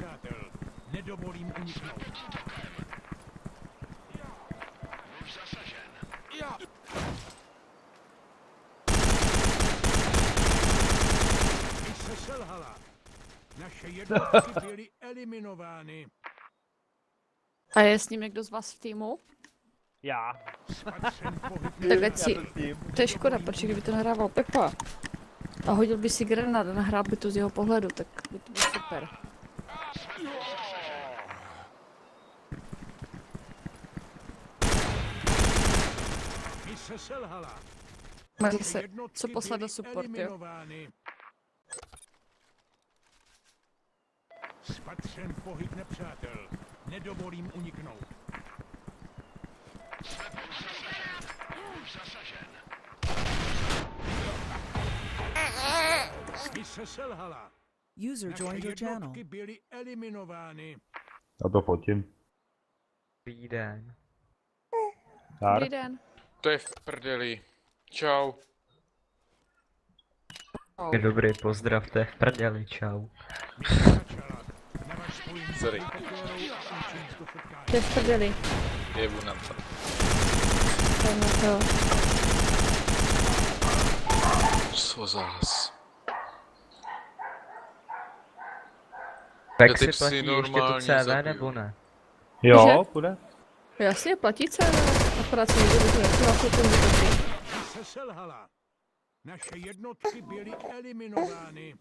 nepřátel. Nedovolím uniknout. Muž zasažen. Ja. Mise selhala. Naše jednotky byly eliminovány. A je s ním někdo z vás v týmu? Já. Spatřen pohyb Tak ať Já si... jsem s tím. To je škoda, protože kdyby to nahrával Pepa a hodil by si granát a nahrál by to z jeho pohledu, tak by to bylo super. Mise selhala. Máte Naše se, jednotky co poslat do byly support, jo? eliminovány. Spatřen pohyb nepřátel. Nedovolím uniknout. Muž zasažen. Mise selhala. User Naše joined your channel. jednotky byly eliminovány. Já to fotím. Dobrý den. Dar. Dobrý den. To je v prdeli. Čau. Je dobrý, pozdrav, to je v prdeli, čau. Začala. Na váš spojenec Sorry. pokérou a učit do setkání. To je v prdeli. Jebu na to. To. Co zás? Tak ty si psy platí ještě to normálně CV zabiju. nebo ne? Jo, půjde. Jasně, platí cena, akorát si někdo bude na to Mise selhala. Naše jednotky byly eliminovány.